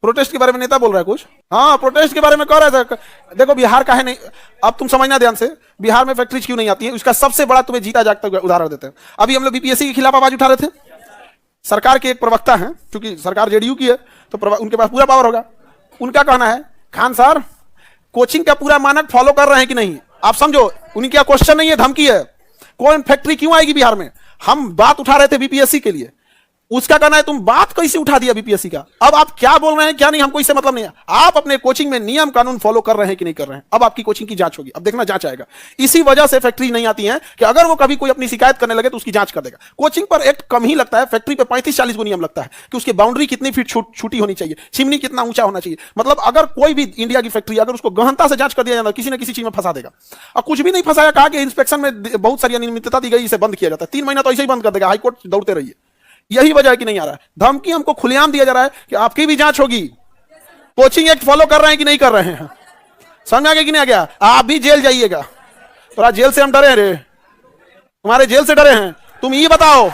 Protest के बारे में नेता बोल रहा है कुछ। हाँ, प्रोटेस्ट के बारे में कह रहे थे। देखो बिहार का है नहीं, अब तुम समझना ध्यान से, बिहार में फैक्ट्रीज क्यों नहीं आती है, उसका सबसे बड़ा तुम्हें जीता जागता उदाहरण देते हैं। अभी हम लोग बीपीएससी के खिलाफ आवाज उठा रहे थे। सरकार के एक प्रवक्ता हैं, क्योंकि सरकार जेडीयू की है तो उनके पास पूरा पावर होगा। उनका कहना है, खान सर कोचिंग का पूरा मानक फॉलो कर रहे हैं कि नहीं। आप समझो, उनकी क्या क्वेश्चन नहीं है, धमकी है। कौन फैक्ट्री क्यों आएगी बिहार में? हम बात उठा रहे थे बीपीएससी के लिए, उसका कहना है तुम बात कैसे उठा दिया बीपीएससी का। अब आप क्या बोल रहे हैं क्या नहीं, हमको इससे मतलब नहीं है। आप अपने कोचिंग में नियम कानून फॉलो कर रहे हैं कि नहीं कर रहे हैं। अब आपकी कोचिंग की जांच होगी, अब देखना जांच आएगा। इसी वजह से फैक्ट्री नहीं आती है कि अगर वो कभी कोई अपनी शिकायत करने लगे तो उसकी जांच कर देगा। कोचिंग पर एक्ट कम ही लगता है, फैक्ट्री पे 35-40 को नियम लगता है कि उसकी बाउंड्री कितनी फीट छूटी होनी चाहिए, चिमनी कितना ऊंचा होना चाहिए। मतलब अगर कोई भी इंडिया की फैक्ट्री अगर उसको गहनता से जांच कर दिया जाता है, किसी न किसी चीज में फंसा देगा। और कुछ भी नहीं फंसाया, कहा कि इंस्पेक्शन में बहुत सारी अनियमितता दी गई, इसे बंद किया जाता है। 3 महीना तो ऐसे ही बंद कर देगा, हाईकोर्ट दौड़ते रहिए। यही वजह है कि नहीं आ रहा है। धमकी हमको खुलेआम दिया जा रहा है कि आपकी भी जांच होगी, कोचिंग एक्ट फॉलो कर रहे हैं कि नहीं कर रहे हैं। समझ आ गया कि नहीं आ गया? आप भी जेल जाइएगा। तो जेल से हम डरे रे, तुम्हारे जेल से डरे हैं। तुम ये बताओ,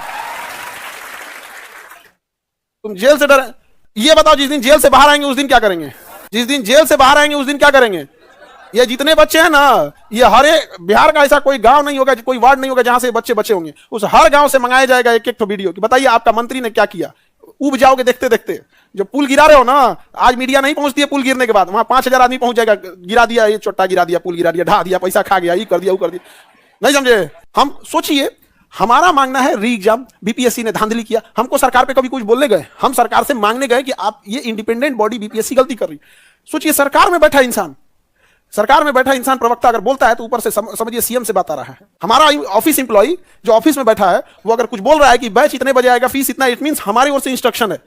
तुम जेल से डरे, ये बताओ जिस दिन जेल से बाहर आएंगे उस दिन क्या करेंगे? जिस दिन जेल से बाहर आएंगे उस दिन क्या करेंगे? ये जितने बच्चे हैं ना, ये हर एक बिहार का ऐसा कोई गांव नहीं होगा, कोई वार्ड नहीं होगा जहां से बच्चे बच्चे होंगे। उस हर गांव से मंगाया जाएगा एक एक वीडियो कि बताइए आपका मंत्री ने क्या किया। उब जाओगे देखते देखते। जो पुल गिरा रहे हो ना, आज मीडिया नहीं पहुंचती है पुल गिरने के बाद, वहां 5000 आदमी पहुंच जाएगा, गिरा दिया, ये चोट्टा गिरा दिया, पुल गिरा दिया, ढा दिया, पैसा खा गया, ये कर दिया, वो कर दिया। नहीं समझे? हम सोचिए, हमारा मांगना है री एग्जाम, बीपीएससी ने धांधली किया। हमको सरकार पे कभी कुछ बोलने गए? हम सरकार से मांगने गए कि आप ये इंडिपेंडेंट बॉडी बीपीएससी गलती कर रही। सोचिए, सरकार में बैठा इंसान, सरकार में बैठा इंसान प्रवक्ता अगर बोलता है तो ऊपर से समझिए सीएम से बात आ रहा है। हमारा ऑफिस एम्प्लॉई जो ऑफिस में बैठा है वो अगर कुछ बोल रहा है कि बैच इतने बजे आएगा, फीस इतना, इट मींस हमारी ओर से इंस्ट्रक्शन है।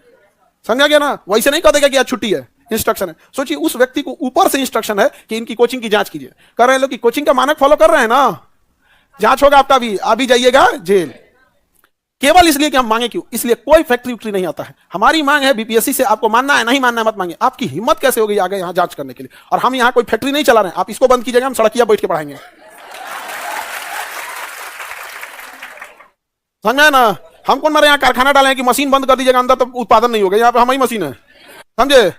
समझा गया ना? वैसे नहीं कह देगा कि आज छुट्टी है, इंस्ट्रक्शन है। सोचिए, उस व्यक्ति को ऊपर से इंस्ट्रक्शन है कि इनकी कोचिंग की जांच कीजिए। कर रहे हैं लोग कि कोचिंग का मानक फॉलो कर रहे हैं ना, जांच होगा आपका भी, आप भी जाइएगा जेल। केवल इसलिए कि हम मांगे क्यों? इसलिए कोई फैक्ट्री उक्ट्री नहीं आता है। हमारी मांग है बीपीएससी से, आपको मानना है नहीं मानना है मत मांगे। आपकी हिम्मत कैसे होगी आगे यहां जांच करने के लिए? और हम यहां कोई फैक्ट्री नहीं चला रहे हैं, आप इसको बंद कीजिएगा, हम सड़किया बैठ के पढ़ाएंगे। समझा ना? हम कौन मारे यहाँ कारखाना डाले हैं कि मशीन बंद कर दीजिएगा, अंदर तो उत्पादन नहीं होगा। यहाँ पे हमारी मशीन है, समझे?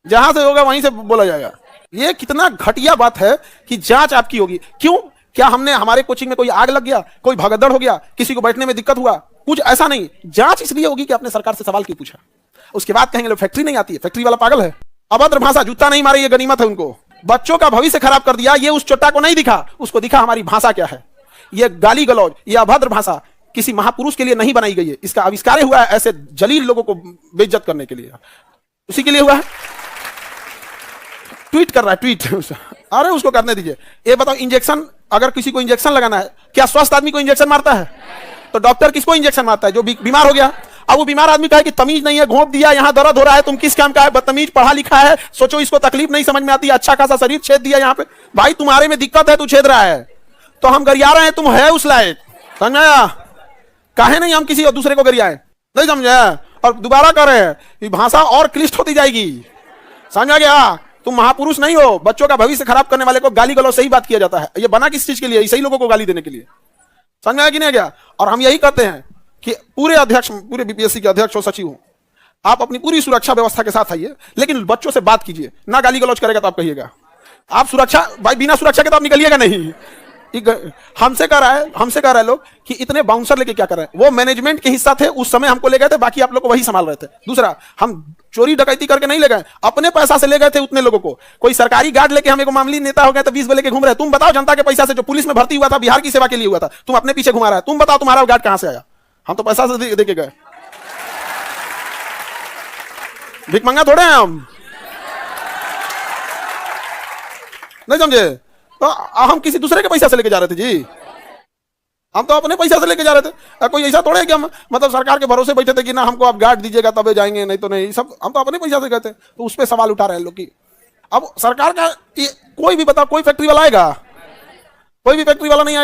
जहां से होगा वहीं से बोला जाएगा। ये कितना घटिया बात है कि जांच आपकी होगी। क्यों? क्या हमने, हमारे कोचिंग में कोई आग लग गया, कोई भगदड़ हो गया, किसी को बैठने में दिक्कत हुआ? कुछ ऐसा नहीं। जांच इसलिए होगी कि आपने सरकार से सवाल क्यों पूछा। उसके बाद कहेंगे लोग फैक्ट्री नहीं आती है, फैक्ट्री वाला पागल है। अभद्र भाषा, जूता नहीं मारे, ये गनीमत है उनको। बच्चों का भविष्य खराब कर दिया, ये उस चोट्टा को नहीं दिखा, उसको दिखा हमारी भाषा क्या है। ये गाली गलौज, ये अभद्र भाषा किसी महापुरुष के लिए नहीं बनाई गई है। इसका आविष्कार हुआ है ऐसे जलील लोगों को बेइज्जत करने के लिए, उसी के लिए हुआ है। ट्वीट कर रहा है, ट्वीट। अरे उसको करने दीजिए। ये बताओ, इंजेक्शन, अगर किसी को इंजेक्शन लगाना है, क्या स्वस्थ आदमी को इंजेक्शन मारता है? तो डॉक्टर किसको इंजेक्शन मारता है? जो बीमार हो गया। अब वो बीमार आदमी कहे कि तमीज नहीं है, घोंप दिया, यहां दर्द हो रहा है, तुम किस काम का है, बदतमीज, पढ़ा लिखा है, सोचो इसको तकलीफ नहीं समझ में आती, अच्छा खासा शरीर, छेद दिया यहाँ पे। भाई तुम्हारे में दिक्कत है, तू छेद रहा है, तो हम गरिया रहे हैं, तुम है उस लायक। समझा? काहे नहीं हम किसी और दूसरे को गरियाए? नहीं समझा? और दोबारा कर रहे हैं, भाषा और क्लिष्ट होती जाएगी। समझा गया? तुम महापुरुष नहीं हो। बच्चों का भविष्य खराब करने वाले को गाली गलौज सही बात किया जाता है। ये बना किस चीज के लिए? सही लोगों को गाली देने के लिए। समझ में आया कि नहीं गया? और हम यही करते हैं कि पूरे अध्यक्ष, पूरे बीपीएससी के अध्यक्ष हो, सचिव हो, आप अपनी पूरी सुरक्षा व्यवस्था के साथ आइए, लेकिन बच्चों से बात कीजिए ना। गाली गलौज करेगा तो आप कहिएगा। आप सुरक्षा, भाई बिना सुरक्षा के तो आप निकलिएगा नहीं। हमसे कह रहा है लोग कि इतने बाउंसर लेके क्या कर रहे हैं। वो मैनेजमेंट के हिस्सा थे, उस समय हमको ले गए थे, बाकी आप लोग को वही संभाल रहे थे। दूसरा, हम चोरी डकैती करके नहीं ले गए, अपने पैसा से ले गए थे उतने लोगों को। कोई सरकारी गार्ड लेके, हम एक मामूली नेता हो गए तो 20 लेके घूम रहे हैं। तुम बताओ, जनता के पैसा से जो पुलिस में भर्ती हुआ था, बिहार की सेवा के लिए हुआ था, तुम अपने पीछे घुमा रहा है। तुम बताओ तुम्हारा गार्ड कहां से आया? हम तो पैसा से दे के गए। भिखमंगा थोड़े हैं हम, नहीं समझे? तो हम किसी दूसरे के पैसा से लेके जा रहे थे जी, हम तो अपने पैसा से लेके जा रहे थे। कोई ऐसा थोड़े कि हम मतलब सरकार के भरोसे बैठे थे कि ना हमको आप गार्ड दीजिएगा तबे जाएंगे, नहीं तो नहीं। सब हम तो अपने पैसा से गए थे। तो उस पर सवाल उठा रहे हैं लोग कि अब सरकार का कोई भी बताओ, कोई फैक्ट्री वाला आएगा? कोई भी फैक्ट्री वाला नहीं आएगा।